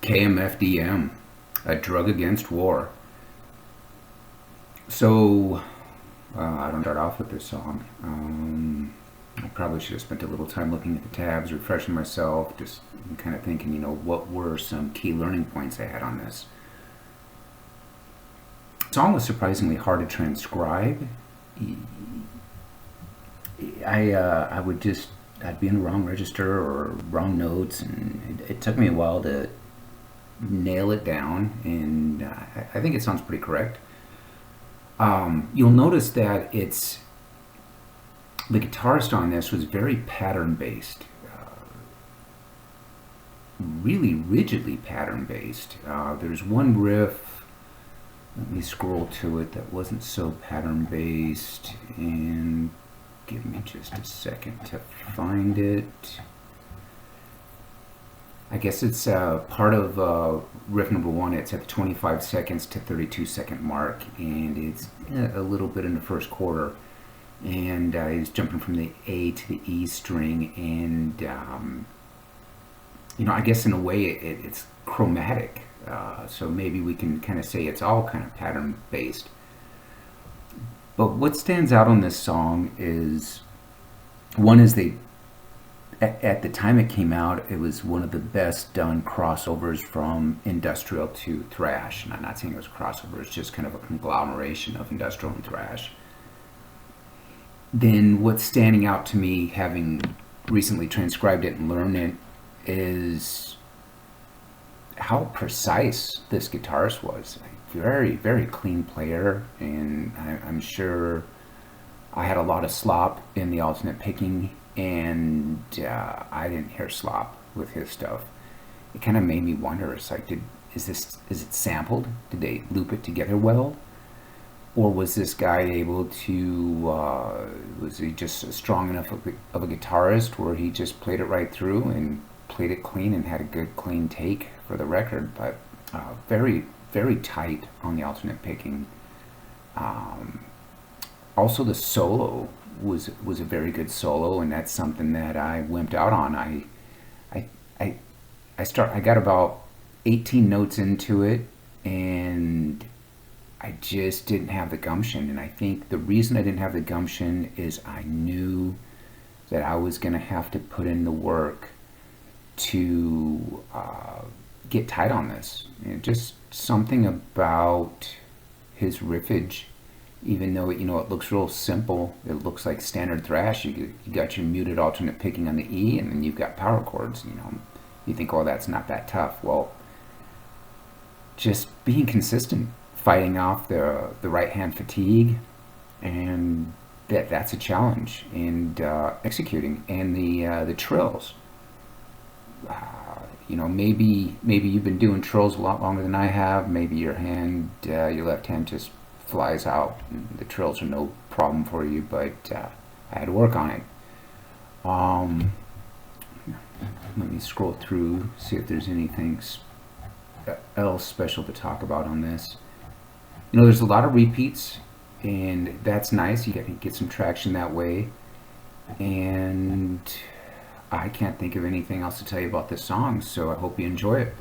KMFDM, A Drug Against War. So, I don't start off with this song. I probably should have spent a little time looking at the tabs, refreshing myself, just kind of thinking, what were some key learning points I had on this. The song was surprisingly hard to transcribe. I'd be in the wrong register or wrong notes, and it took me a while to nail it down, and I think it sounds pretty correct. You'll notice that the guitarist on this was very pattern based, really rigidly pattern based. There's one riff, let me scroll to it, that wasn't so pattern based, and give me just a second to find it. I guess it's part of riff number 1. It's at the 25 seconds to 32 second mark, and it's a little bit in the first quarter, and he's jumping from the A to the E string, and I guess in a way it's chromatic, so maybe we can kind of say it's all kind of pattern based. But what stands out on this song is, one is at the time it came out, it was one of the best done crossovers from industrial to thrash. And I'm not saying it was a crossover, it's just kind of a conglomeration of industrial and thrash. Then what's standing out to me, having recently transcribed it and learned it, is how precise this guitarist was. Very, very clean player, and I'm sure I had a lot of slop in the alternate picking, and I didn't hear slop with his stuff. It kind of made me wonder, it's like, is it sampled? Did they loop it together well? Or was this guy able to, was he just strong enough of a guitarist where he just played it right through and played it clean and had a good clean take for the record? But very, very tight on the alternate picking. Also, the solo was a very good solo, and that's something that I wimped out on. I got about 18 notes into it, and I just didn't have the gumption. And I think the reason I didn't have the gumption is I knew that I was going to have to put in the work to get tight on this. Just something about his riffage, even though it looks real simple, it looks like standard thrash. You got your muted alternate picking on the E, and then you've got power chords. You think, oh, that's not that tough. Well, just being consistent, fighting off the right hand fatigue, and that's a challenge. And executing, and the trills. Maybe you've been doing trills a lot longer than I have. Maybe your left hand just flies out. The trills are no problem for you, but I had to work on it. Let me scroll through, see if there's anything else special to talk about on this. There's a lot of repeats, and that's nice. You get some traction that way, and I can't think of anything else to tell you about this song, so I hope you enjoy it.